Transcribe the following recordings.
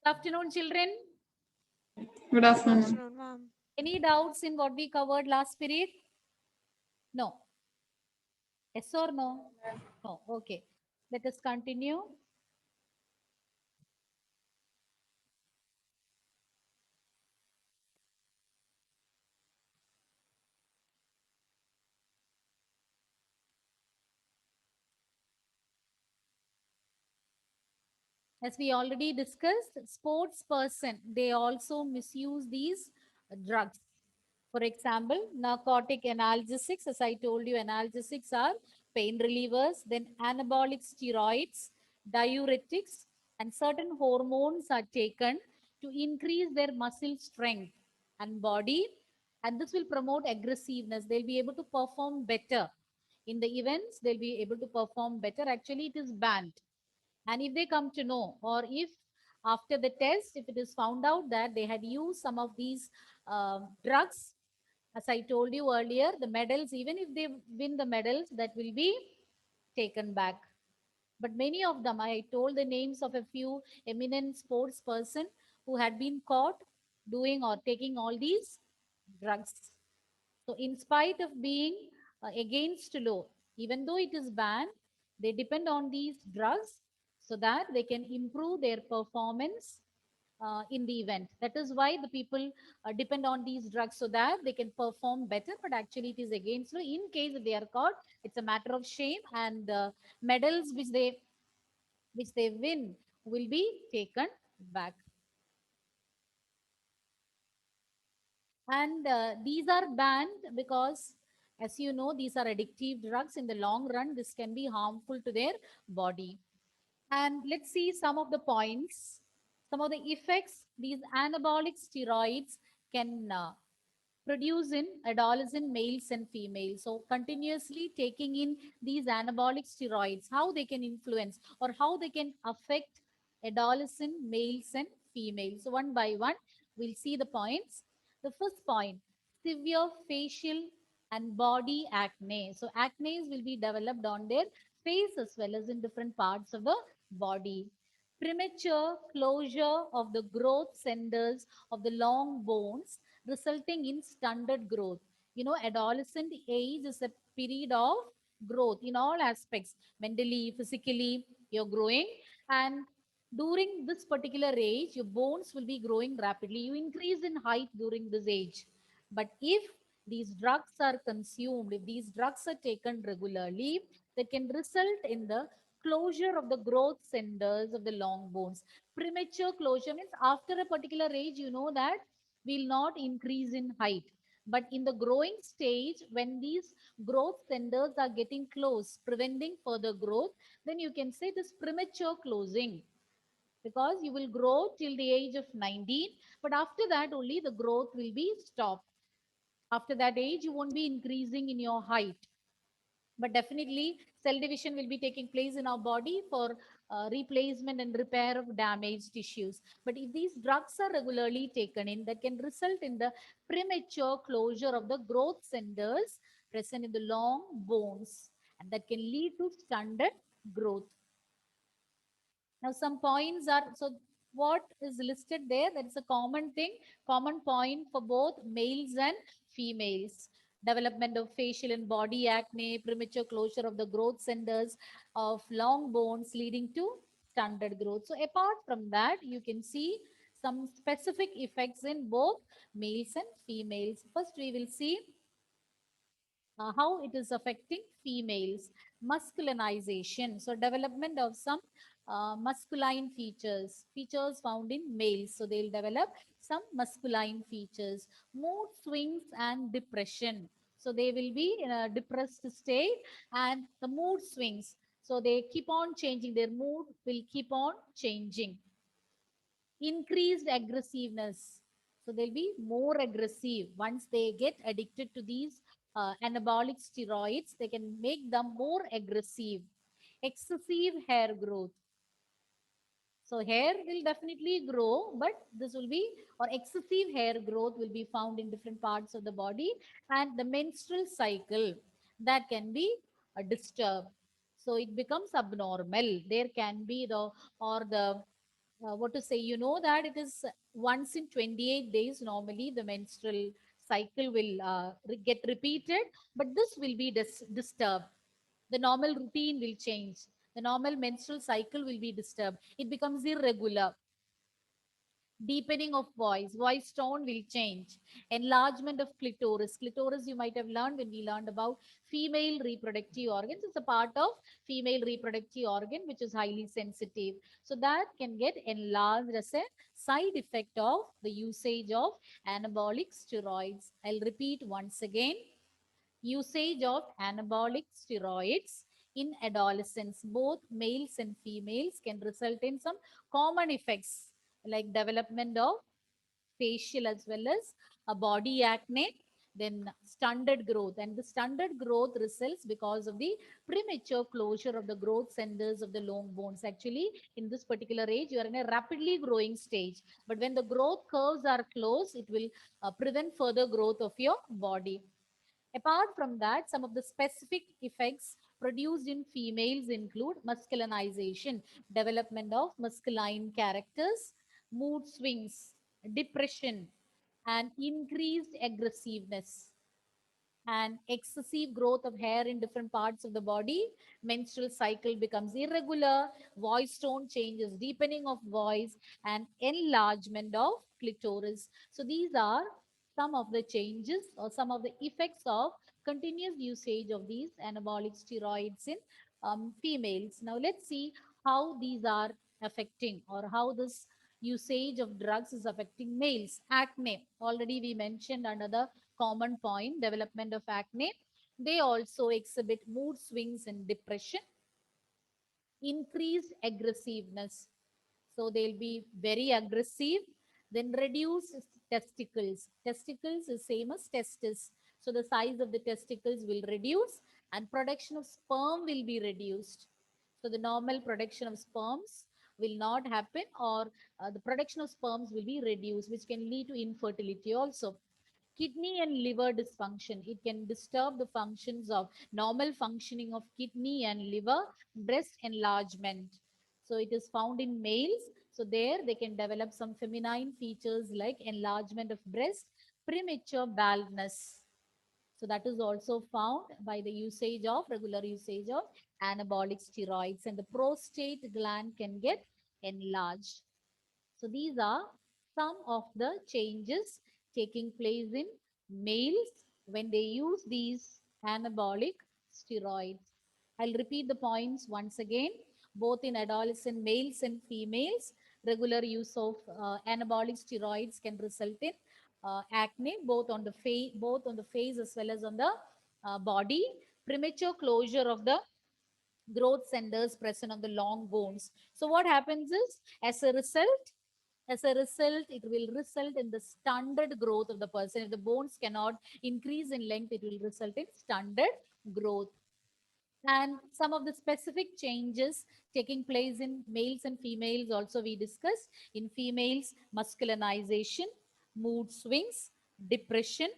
Good afternoon, children. Good Good afternoon. afternoon, ma'am. Any doubts in what we covered last period? No. Yes or no? No. Okay. Let us continue. As we already discussed, sports person, they also misuse these drugs. For example, narcotic analgesics, as I told you, analgesics are pain relievers, then anabolic steroids, diuretics, and certain hormones are taken to increase their muscle strength and body, and this will promote aggressiveness. They'll be able to perform better in the events, they'll be able to perform better. Actually, it is banned. And if they come to know, or if after the test, if it is found out that they had used some of these drugs, as I told you earlier, the medals, even if they win the medals, that will be taken back. But many of them, I told the names of a few eminent sports person who had been caught doing or taking all these drugs. So in spite of being against law, even though it is banned, they depend on these drugs so that they can improve their performance in the event. That is why the people depend on these drugs so that they can perform better. But actually, it is against law. In case if they are caught, it's a matter of shame, and the medals which they win will be taken back. And these are banned because, as you know, these are addictive drugs. In the long run, this can be harmful to their body. And let's see some of the points, some of the effects these anabolic steroids can produce in adolescent males and females. So continuously taking in these anabolic steroids, how they can influence or how they can affect adolescent males and females. So one by one, we'll see the points. The first point, severe facial and body acne. So acne will be developed on their face as well as in different parts of the body. Premature closure of the growth centers of the long bones resulting in stunted growth. You know, adolescent age is a period of growth in all aspects, mentally, physically, you're growing. And during this particular age, your bones will be growing rapidly. You increase in height during this age. But if these drugs are consumed, if these drugs are taken regularly, that can result in the closure of the growth centers of the long bones. Premature closure means after a particular age, you know that will not increase in height. But in the growing stage, when these growth centers are getting closed, preventing further growth, then you can say this premature closing because you will grow till the age of 19, but after that only the growth will be stopped. After that age, you won't be increasing in your height. But definitely, cell division will be taking place in our body for replacement and repair of damaged tissues. But if these drugs are regularly taken in, that can result in the premature closure of the growth centers present in the long bones, and that can lead to stunted growth. Now, some points are so what is listed there, that is a common thing, common point for both males and females. Development of facial and body acne, premature closure of the growth centers of long bones leading to stunted growth. So, apart from that, you can see some specific effects in both males and females. First, we will see how it is affecting females. Masculinization, so development of some masculine features found in males, so they'll develop some masculine features. Mood swings and depression, so they will be in a depressed state, and the mood swings, so they keep on changing, their mood will keep on changing. Increased aggressiveness, so they'll be more aggressive once they get addicted to these anabolic steroids, they can make them more aggressive. Excessive hair growth, so hair will definitely grow, but this will be, or excessive hair growth will be found in different parts of the body. And the menstrual cycle, that can be disturbed, so it becomes abnormal. There can be the, or the what to say, you know that it is once in 28 days normally the menstrual cycle will get repeated, but this will be disturbed. The normal routine will change. The normal menstrual cycle will be disturbed. It becomes irregular. Deepening of voice tone will change. Enlargement of clitoris, you might have learned when we learned about female reproductive organs. It's a part of female reproductive organ which is highly sensitive, so that can get enlarged as a side effect of the usage of anabolic steroids. I'll repeat once again. Usage of anabolic steroids in adolescents, both males and females, can result in some common effects like development of facial as well as a body acne, then stunted growth. And the stunted growth results because of the premature closure of the growth centers of the long bones. Actually, in this particular age, you are in a rapidly growing stage. But when the growth curves are closed, it will prevent further growth of your body. Apart from that, some of the specific effects produced in females include masculinization, development of masculine characters, mood swings, depression, and increased aggressiveness, and excessive growth of hair in different parts of the body. Menstrual cycle becomes irregular, voice tone changes, deepening of voice, and enlargement of clitoris. So these are some of the changes or some of the effects of continuous usage of these anabolic steroids in females. Now let's see how these are affecting, or how this usage of drugs is affecting males. Acne, already we mentioned under the common point, development of acne. They also exhibit mood swings and depression, increased aggressiveness. So they'll be very aggressive. Then reduce testicles. Testicles is same as testis. So the size of the testicles will reduce and production of sperm will be reduced. So the normal production of sperms will not happen, or the production of sperms will be reduced, which can lead to infertility also. Kidney and liver dysfunction, it can disturb the functions of normal functioning of kidney and liver. Breast enlargement, so it is found in males, so there they can develop some feminine features like enlargement of breast, premature baldness. So that is also found by the usage of regular usage of anabolic steroids, and the prostate gland can get enlarged. So these are some of the changes taking place in males when they use these anabolic steroids. I'll repeat the points once again. Both in adolescent males and females, regular use of anabolic steroids can result in acne, both on the face as well as on the body. Premature closure of the growth centers present on the long bones. So what happens is, as a result, it will result in the stunted growth of the person. If the bones cannot increase in length, it will result in stunted growth. And some of the specific changes taking place in males and females also we discussed. In females, masculinization, mood swings, depression,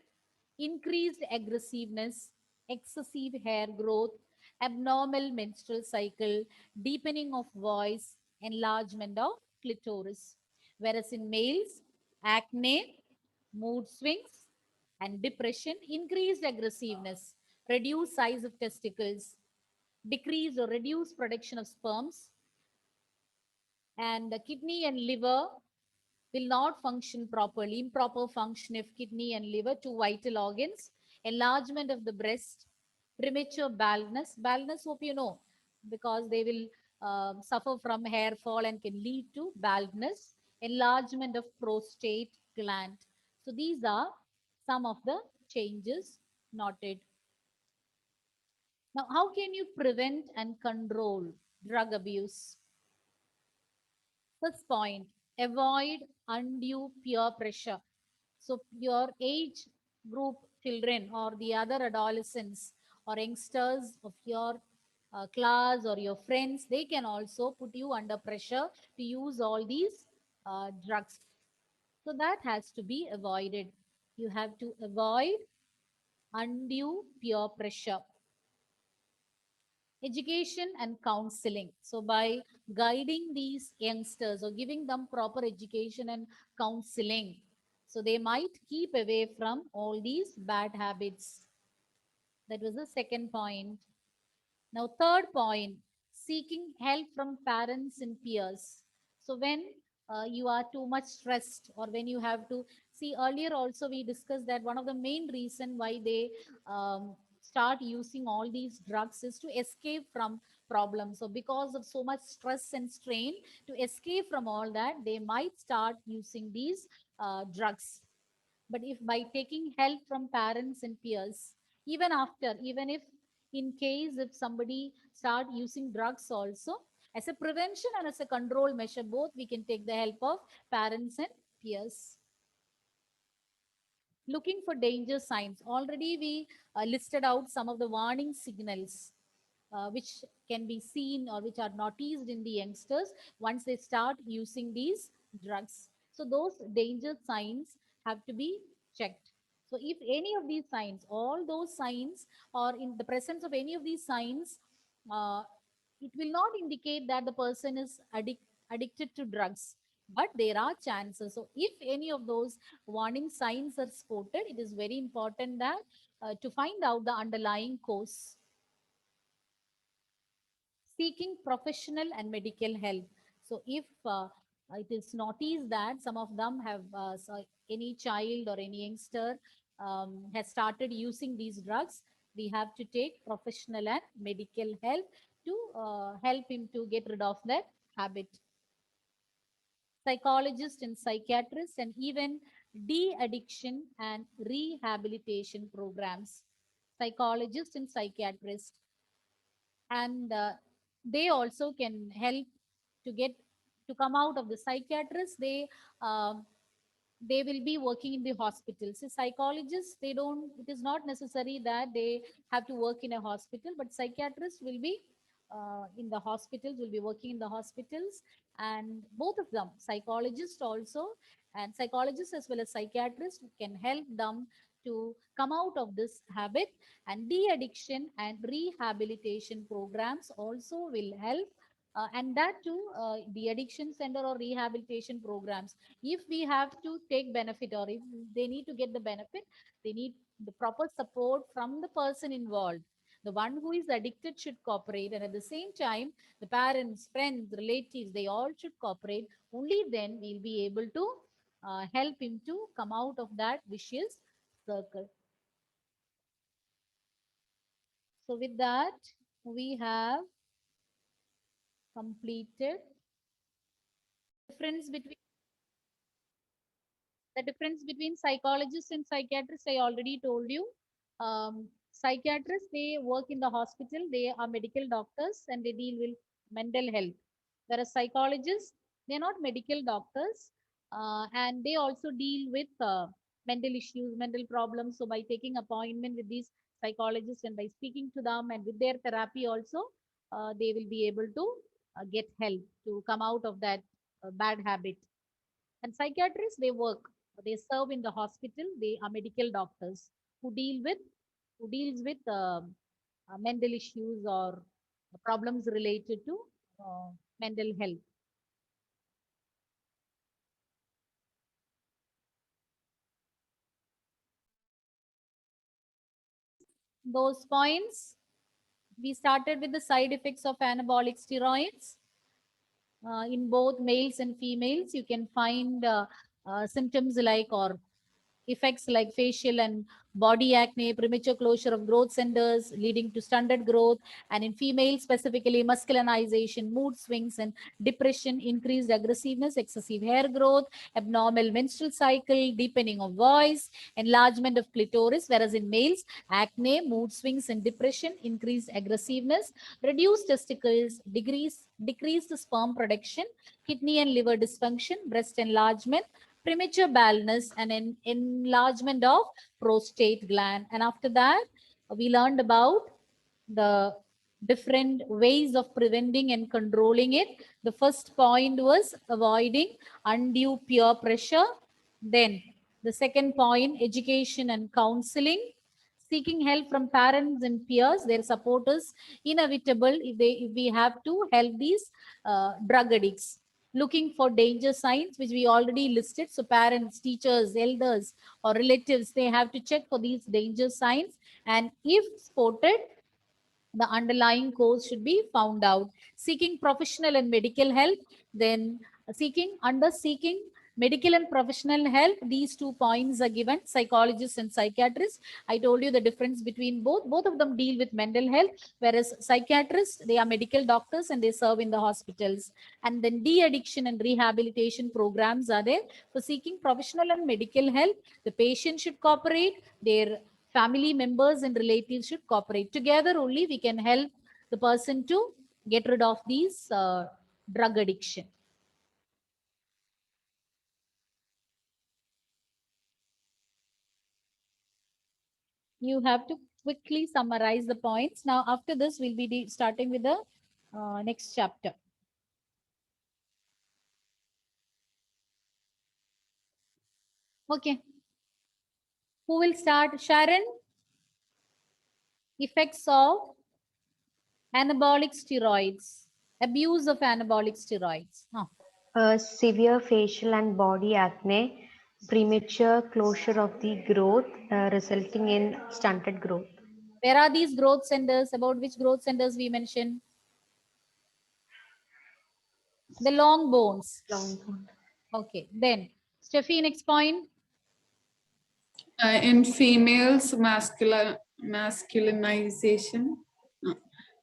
increased aggressiveness, excessive hair growth, abnormal menstrual cycle, deepening of voice, enlargement of clitoris. Whereas in males, acne, mood swings, and depression, increased aggressiveness, reduced size of testicles, decrease or reduce production of sperms, and the kidney and liver will not function properly, improper function of kidney and liver, two vital organs, enlargement of the breast, premature baldness. Baldness, hope you know, because they will suffer from hair fall and can lead to baldness, enlargement of prostate gland. So these are some of the changes noted. Now, how can you prevent and control drug abuse? First point, avoid undue peer pressure. So your age group children or the other adolescents or youngsters of your class or your friends, they can also put you under pressure to use all these drugs. So that has to be avoided. You have to avoid undue peer pressure. Education and counseling. So by guiding these youngsters or giving them proper education and counseling, so they might keep away from all these bad habits. That was the second point. Now, third point, seeking help from parents and peers. So when you are too much stressed, or when you have to see, earlier also we discussed that one of the main reason why they start using all these drugs is to escape from problems. So because of so much stress and strain, to escape from all that, they might start using these drugs. But if by taking help from parents and peers, even after, even if in case if somebody start using drugs also, as a prevention and as a control measure, both we can take the help of parents and peers. Looking for danger signs. Already we listed out some of the warning signals which can be seen or which are noticed in the youngsters once they start using these drugs. So those danger signs have to be checked. So if any of these signs, all those signs, or in the presence of any of these signs, uh, it will not indicate that the person is addicted to drugs, but there are chances. So if any of those warning signs are spotted, it is very important that to find out the underlying cause. Seeking professional and medical help. So if it is noticed that some of them have any child or any youngster has started using these drugs, we have to take professional and medical help to help him to get rid of that habit. Psychologists and psychiatrists, and even de-addiction and rehabilitation programs. Psychologists and psychiatrists, and they also can help to get to come out of the psychiatrists. Um, they will be working in the hospitals. So psychologists, they don't, it is not necessary that they have to work in a hospital, but psychiatrists will be in the hospitals, will be working in the hospitals. And both of them, psychologists also, and psychologists as well as psychiatrists, can help them to come out of this habit. And de-addiction and rehabilitation programs also will help, and that too, the addiction center or rehabilitation programs, if we have to take benefit, or if they need to get the benefit, they need the proper support from the person involved. The one who is addicted should cooperate, and at the same time, the parents, friends, relatives, they all should cooperate. Only then we'll be able to help him to come out of that vicious circle. So with that, we have completed difference between the difference between psychologists and psychiatrists. I already told you. Psychiatrists, they work in the hospital, they are medical doctors, and they deal with mental health. Whereas psychologists, they're not medical doctors, and they also deal with mental issues, mental problems. So by taking appointment with these psychologists and by speaking to them and with their therapy also, they will be able to get help to come out of that bad habit. And psychiatrists, they work, they serve in the hospital. They are medical doctors who deals with mental issues or problems related to mental health. Those points, we started with the side effects of anabolic steroids. In both males and females, you can find symptoms like, or effects like facial and body acne, premature closure of growth centers leading to stunted growth, and in females specifically masculinization, mood swings and depression, increased aggressiveness, excessive hair growth, abnormal menstrual cycle, deepening of voice, enlargement of clitoris, whereas in males, acne, mood swings and depression, increased aggressiveness, reduced testicles, decreased sperm production, kidney and liver dysfunction, breast enlargement, premature baldness, and enlargement of prostate gland. And after that, we learned about the different ways of preventing and controlling it. The first point was avoiding undue peer pressure. Then the second point, education and counseling. Seeking help from parents and peers, their support is inevitable if we have to help these drug addicts. Looking for danger signs, which we already listed. So parents, teachers, elders, or relatives, they have to check for these danger signs. And if spotted, the underlying cause should be found out. Seeking professional and medical help, then seeking medical and professional help, these 2 points are given. Psychologists and psychiatrists, I told you the difference between both of them deal with mental health, whereas psychiatrists, they are medical doctors and they serve in the hospitals. And then de-addiction and rehabilitation programs are there. For seeking professional and medical help, the patient should cooperate, their family members and relatives should cooperate. Together only we can help the person to get rid of these drug addiction. You have to quickly summarize the points. Now, after this, we'll be starting with the next chapter. Okay. Who will start? Sharon? Effects of anabolic steroids. Abuse of anabolic steroids. Severe facial and body acne, premature closure of the growth, resulting in stunted growth. Where are these growth centers? About which growth centers we mentioned? The long bones. Long bone. Okay. Then, Steffi, next point. In females, masculinization,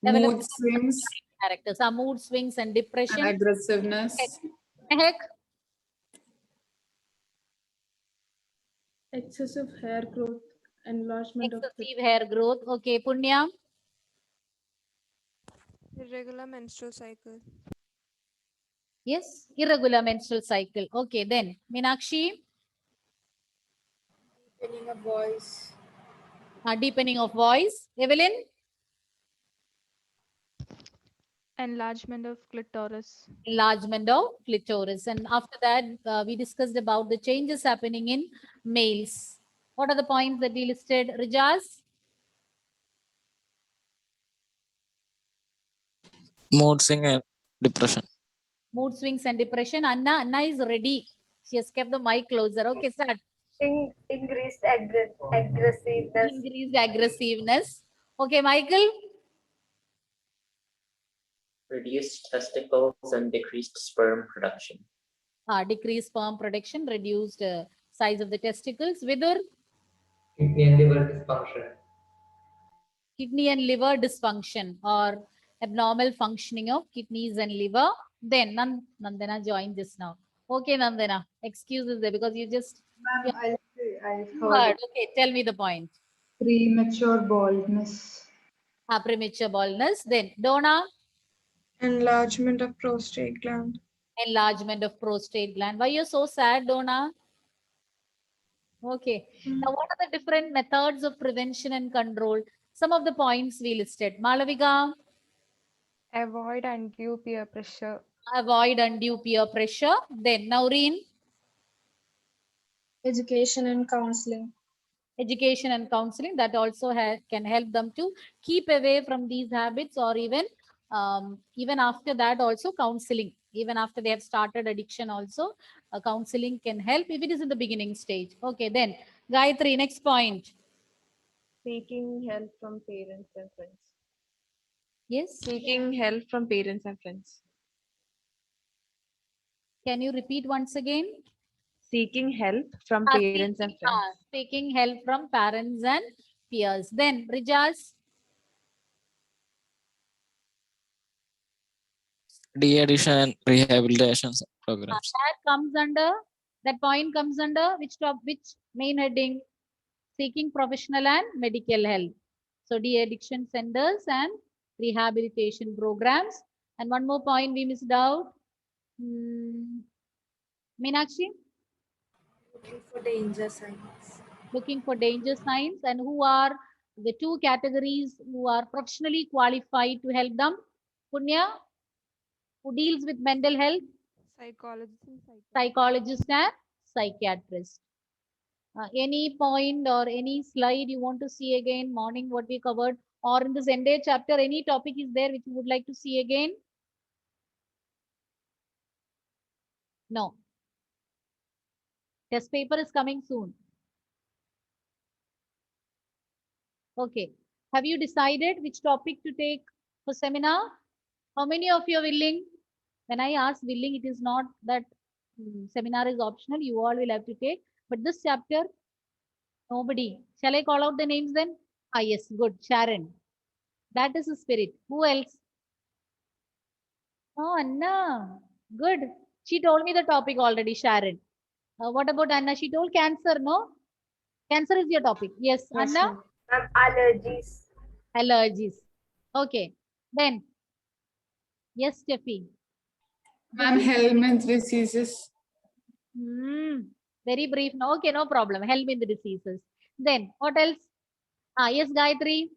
mood swings, Characters are mood swings and depression. and aggressiveness. Heck, Excessive hair growth, enlargement of the excessive hair growth. Okay, Punya. Irregular menstrual cycle. Yes, irregular menstrual cycle. Okay, then Meenakshi. Deepening of voice. Deepening of voice. Evelyn. Enlargement of clitoris. Enlargement of clitoris. And after that, we discussed about the changes happening in males. What are the points that we listed? Rajaz? Mood swing and depression. Mood swings and depression. Anna is ready. She has kept the mic closer. Okay, start. Increased aggressiveness. Increased aggressiveness. Okay, Michael. Reduced testicles and decreased sperm production. Decreased sperm production, reduced size of the testicles. Vidur. Kidney and liver dysfunction. Kidney and liver dysfunction or abnormal functioning of kidneys and liver. Then Nandana joined just now. Okay, Nandana, excuses there because you just I heard. Okay, tell me the point. premature baldness. Premature baldness. Then Donna. enlargement of prostate gland. Enlargement of prostate gland. Why you're so sad, Donna? Okay. Now, what are the different methods of prevention and control? Some of the points we listed. Malavika. Avoid undue peer pressure. Avoid undue peer pressure. Then Naureen. Education and counseling. Education and counseling, that also can help them to keep away from these habits, or even after that also counseling. Even after they have started addiction also, counseling can help if it is in the beginning stage. Okay, then Gayatri, next point. Seeking help from parents and friends. Yes. Seeking help from parents and friends. Can you repeat once again? Seeking help from parents and friends. Seeking help from parents and peers. Then Rijas. De-addiction and rehabilitation programs. That point comes under which main heading? Seeking professional and medical help. So de-addiction centers and rehabilitation programs. And one more point we missed out. Meenakshi? Looking for danger signs. Looking for danger signs. And who are the two categories who are professionally qualified to help them? Punya, who deals with mental health? Psychologist and Psychologist and psychiatrist. Any point or any slide you want to see again, morning what we covered, or in this entire chapter, any topic is there which you would like to see again? No. Test paper is coming soon. Okay. Have you decided which topic to take for seminar? How many of you are willing? When I ask willing, it is not that seminar is optional. You all will have to take. But this chapter, nobody. Shall I call out the names then? Ah, yes, good. Sharon. That is the spirit. Who else? Oh, Anna. Good. She told me the topic already, Sharon. What about Anna? She told cancer, no? Cancer is your topic. Yes, Yes, Anna? ma'am. Allergies. Allergies. Okay. Then, yes, Steffi. Ma'am, helminth diseases. Very brief. No, okay, no problem. Help in the diseases. Then, what else? Ah, yes, Gayatri.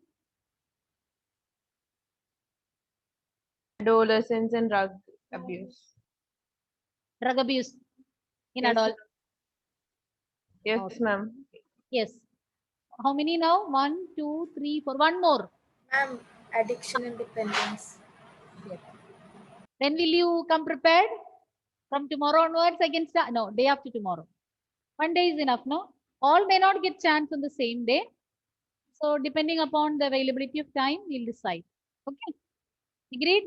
Adolescence and drug abuse. Drug abuse in Yes, adult. Yes, Okay. ma'am. Yes. How many now? 1, 2, 3, 4. One more. Ma'am, addiction and dependence. Yes. When will you come prepared? From tomorrow onwards, I can start. No, day after tomorrow. One day is enough, no? All may not get chance on the same day. So depending upon the availability of time, we'll decide. Okay. Agreed?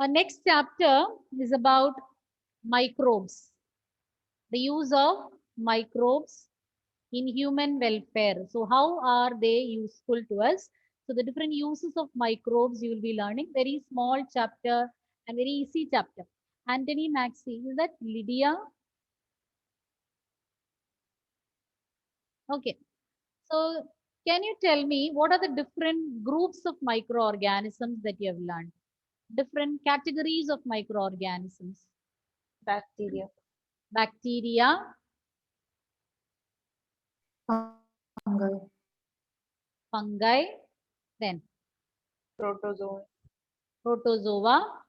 Our next chapter is about microbes. The use of microbes in human welfare. So how are they useful to us? So the different uses of microbes you will be learning. Very small chapter and very easy chapter. Anthony Maxey, is that Lydia? Okay. So can you tell me what are the different groups of microorganisms that you have learned? Different categories of microorganisms. Bacteria. Bacteria, Fungi. fungi, then Protozoa. protozoa,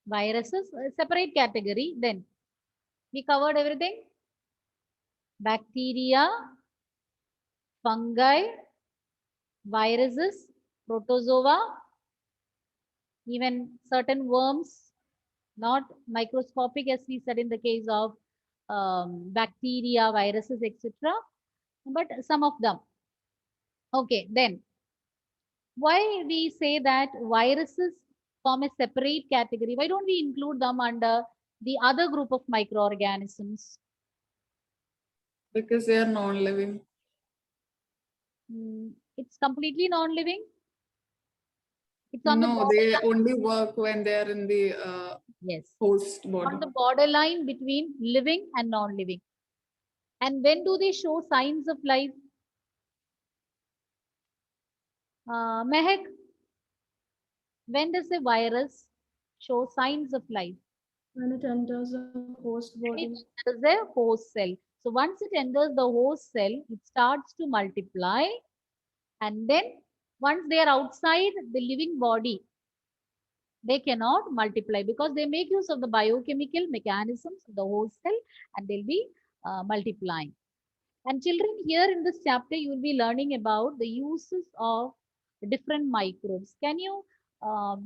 viruses, a separate category. Then we covered everything. Bacteria, fungi, viruses, protozoa, even certain worms, not microscopic as we said in the case of bacteria, viruses, etc. But some of them. Okay, then why we say that viruses form a separate category? Why don't we include them under the other group of microorganisms? Because they are non-living. It's completely non-living. It's on the No, they borderline. only work when they are in the Yes. host body. On the borderline between living and non-living. And when do they show signs of life? Mehak, when does a virus show signs of life? When it enters a host When body. it enters the host cell. So once it enters the host cell, it starts to multiply. And then once they are outside the living body, they cannot multiply because they make use of the biochemical mechanisms of the host cell and they'll be multiplying. And children, here in this chapter, you will be learning about the uses of different microbes. Can you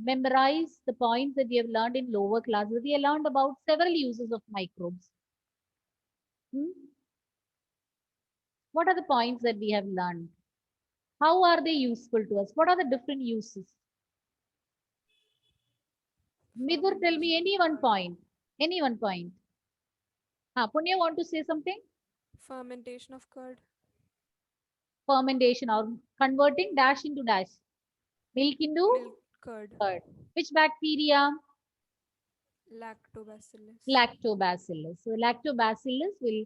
memorize the points that we have learned in lower classes? We have learned about several uses of microbes. What are the points that we have learned? How are they useful to us? What are the different uses? Midhur, tell me any one point. Any one point. Punya, want to say something? Fermentation of curd. Fermentation or converting dash into dash. Milk into Milk curd. curd. Which bacteria? Lactobacillus. Lactobacillus. So lactobacillus will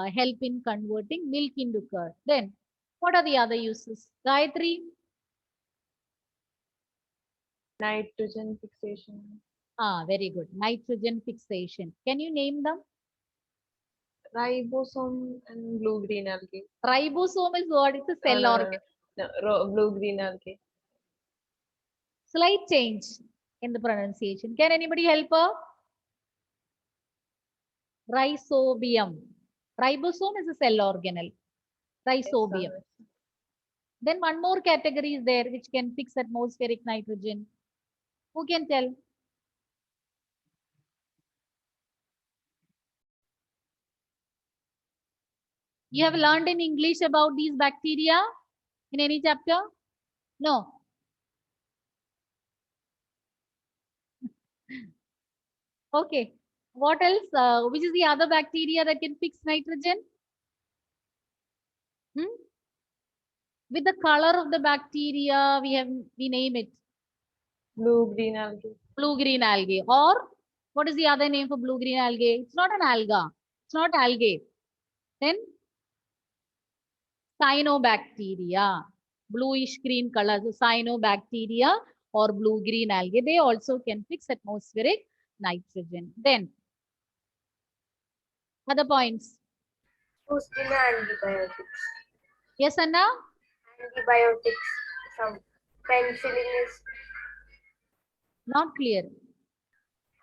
help in converting milk into curd. Then what are the other uses? Gayatri? Nitrogen fixation. Very good. Nitrogen fixation. Can you name them? Ribosome and blue-green algae. Ribosome is what? It's a cell organ. No, blue-green algae. Slight change in the pronunciation. Can anybody help her? Rhizobium. Ribosome is a cell organelle. Rhizobium. Then one more category is there which can fix atmospheric nitrogen. Who can tell? You have learned in English about these bacteria in any chapter? No. Okay. What else? Which is the other bacteria that can fix nitrogen? With the color of the bacteria, we name it Blue-green algae. blue-green algae. Or what is the other name for blue-green algae? It's not an alga. It's not algae. Then cyanobacteria. Bluish green color. So cyanobacteria or blue-green algae. They also can fix atmospheric nitrogen. Then other points. Used in antibiotics. Yes, Anna? Antibiotics. Some penicillin is Not clear.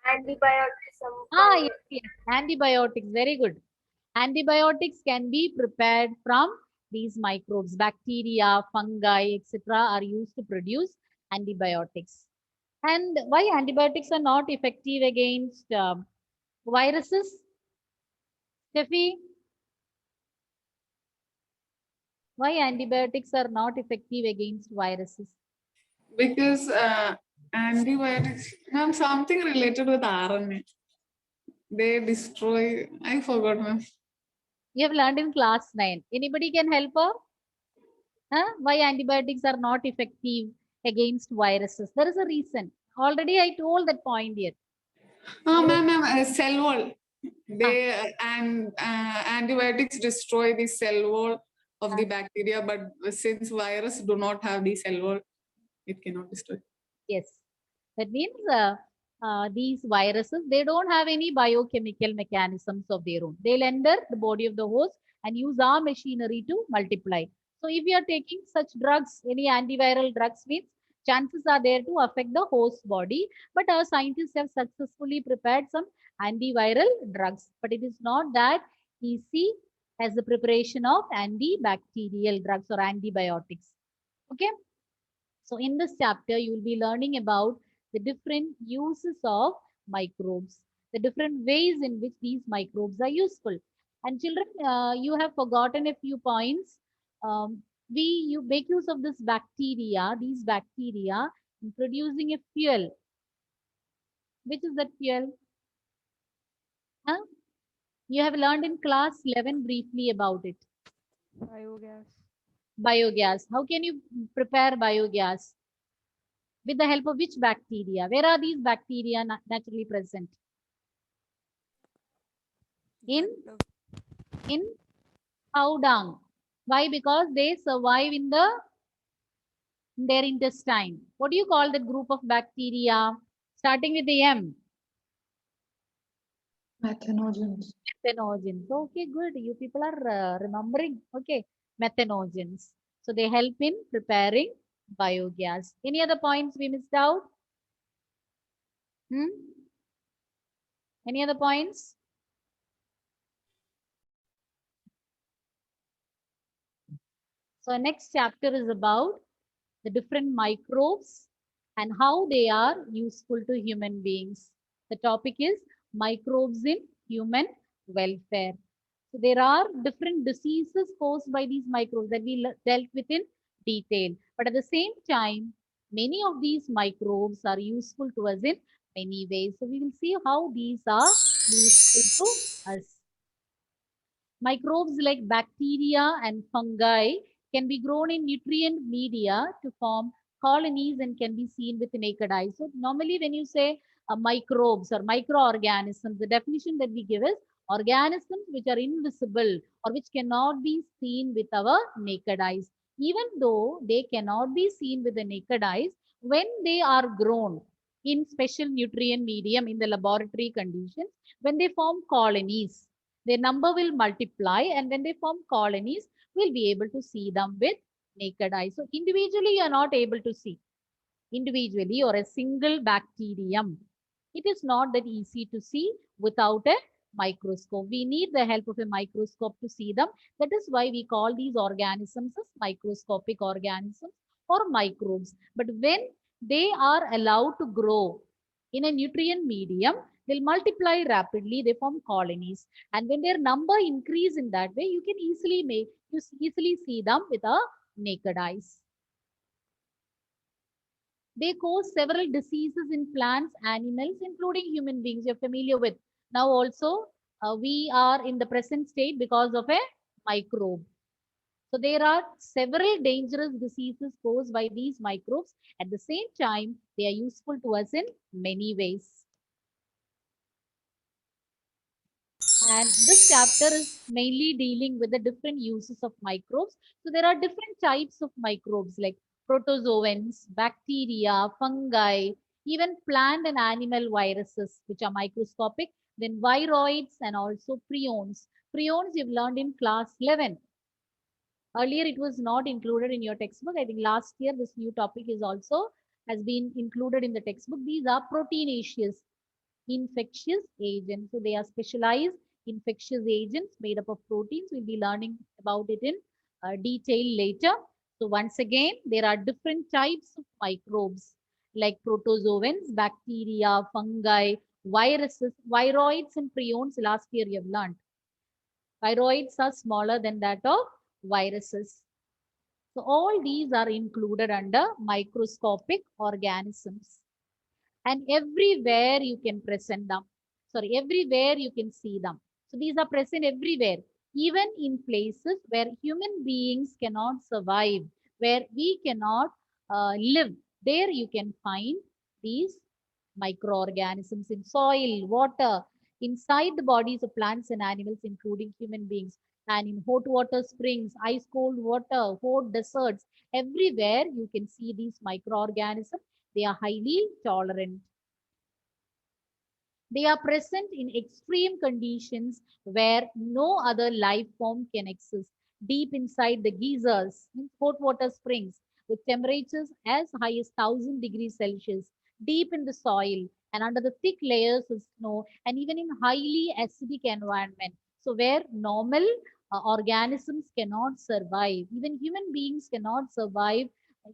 antibiotics. Some Yes, yes. Antibiotics. Very good. Antibiotics can be prepared from these microbes. Bacteria, fungi, etc. are used to produce antibiotics. And why antibiotics are not effective against viruses? Steffi? Why antibiotics are not effective against viruses? Because antibiotics, ma'am, something related with RNA. They destroy, I forgot, ma'am. You have learned in class 9. Anybody can help her? Why antibiotics are not effective against viruses? There is a reason. Already I told that point here. Ma'am, cell wall. They and antibiotics destroy the cell wall of the bacteria, but since virus do not have the cell wall, it cannot destroy. Yes. That means these viruses, they don't have any biochemical mechanisms of their own. They'll enter the body of the host and use our machinery to multiply. So if you are taking such drugs, any antiviral drugs means chances are there to affect the host body. But our scientists have successfully prepared some antiviral drugs. But it is not that easy as the preparation of antibacterial drugs or antibiotics. Okay. So in this chapter, you will be learning about the different uses of microbes, the different ways in which these microbes are useful. And children, you have forgotten a few points. You make use of these bacteria in producing a fuel. Which is that fuel? You have learned in class 11 briefly about it. Biogas. Biogas. How can you prepare biogas? With the help of which bacteria? Where are these bacteria naturally present? In cow dung. Why? Because they survive in their intestine. What do you call that group of bacteria? Starting with the M. Methanogens. Methanogens. Okay, good. You people are remembering. Okay, methanogens. So they help in preparing biogas. Any other points we missed out? Any other points? So next chapter is about the different microbes and how they are useful to human beings. The topic is microbes in human welfare. So there are different diseases caused by these microbes that we dealt with in detail. But at the same time, many of these microbes are useful to us in many ways. So we will see how these are useful to us. Microbes like bacteria and fungi can be grown in nutrient media to form colonies and can be seen with the naked eye. So normally when you say microbes or microorganisms, the definition that we give is organisms which are invisible or which cannot be seen with our naked eyes. Even though they cannot be seen with the naked eyes, when they are grown in special nutrient medium in the laboratory conditions, when they form colonies, their number will multiply, and when they form colonies, we'll be able to see them with naked eye. So individually, you are not able to see. individually or a single bacterium. It is not that easy to see without a microscope. We need the help of a microscope to see them. That is why we call these organisms as microscopic organisms or microbes. But when they are allowed to grow in a nutrient medium, they'll multiply rapidly, they form colonies. And when their number increase in that way, you can easily see them with a naked eyes. They cause several diseases in plants, animals, including human beings. You're familiar with. Now also, we are in the present state because of a microbe. So there are several dangerous diseases caused by these microbes. At the same time, they are useful to us in many ways. And this chapter is mainly dealing with the different uses of microbes. So there are different types of microbes like protozoans, bacteria, fungi, even plant and animal viruses, which are microscopic, then viroids and also prions. Prions you've learned in class 11. Earlier it was not included in your textbook. I think last year this new topic is also has been included in the textbook. These are proteinaceous infectious agents. So they are specialized infectious agents made up of proteins. We'll be learning about it in detail later. So once again, there are different types of microbes like protozoans, bacteria, fungi, viruses, viroids and prions. Last year you have learned. Viroids are smaller than that of viruses. So all these are included under microscopic organisms. And everywhere you can present them. Sorry, everywhere you can see them. So these are present everywhere, even in places where human beings cannot survive, where we cannot live. There you can find these microorganisms in soil, water, inside the bodies of plants and animals, including human beings, and in hot water springs, ice cold water, hot deserts, everywhere you can see these microorganisms. They are highly tolerant. They are present in extreme conditions where no other life form can exist. Deep inside the geysers, in hot water springs, with temperatures as high as 1000 degrees Celsius, deep in the soil and under the thick layers of snow, and even in highly acidic environment. So where normal organisms cannot survive, even human beings cannot survive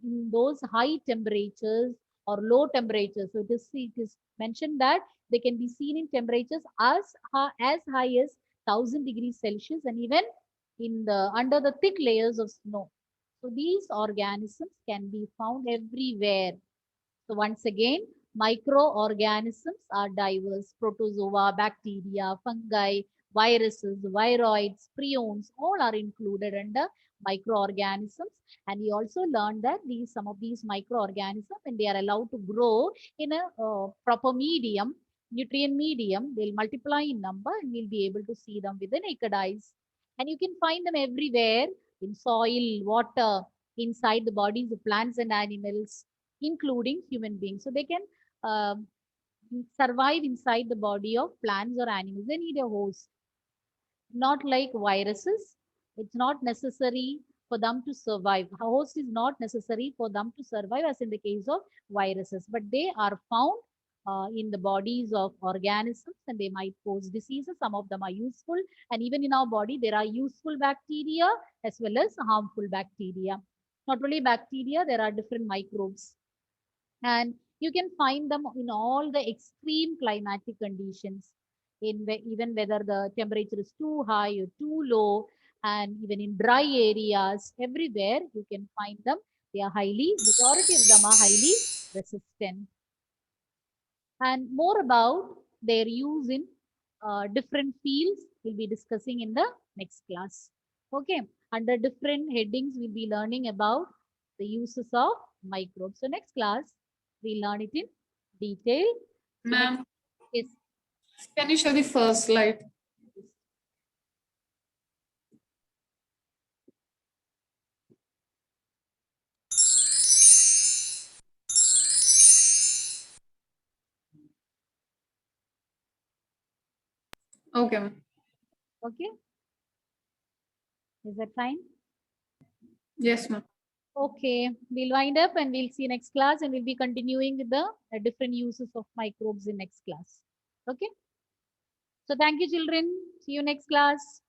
in those high temperatures or low temperatures. So it is mentioned that they can be seen in temperatures as high as 1000 degrees Celsius and even in the under the thick layers of snow. So these organisms can be found everywhere. So once again, microorganisms are diverse. Protozoa, bacteria, fungi, viruses, viroids, prions, all are included under microorganisms. And we also learned that some of these microorganisms, when they are allowed to grow in a proper medium, nutrient medium, they'll multiply in number and we'll be able to see them with the naked eyes. And you can find them everywhere in soil, water, inside the bodies of plants and animals, including human beings. So they can um, survive inside the body of plants or animals. They need a host. Not like viruses. It's not necessary for them to survive. A host is not necessary for them to survive as in the case of viruses, but they are found in the bodies of organisms and they might cause diseases. Some of them are useful, and even in our body, there are useful bacteria as well as harmful bacteria. Not only bacteria, there are different microbes, and you can find them in all the extreme climatic conditions, even whether the temperature is too high or too low, and even in dry areas, everywhere you can find them. They are majority of them are highly resistant. And more about their use in different fields we'll be discussing in the next class. Okay, under different headings we'll be learning about the uses of microbes. So next class we learn it in detail. So Ma'am, yes. can you show the first slide? Okay, ma'am. Okay, is that fine? Yes, ma'am. Okay, we'll wind up and we'll see next class, and we'll be continuing with the different uses of microbes in next class. Okay. So thank you, children. See you next class.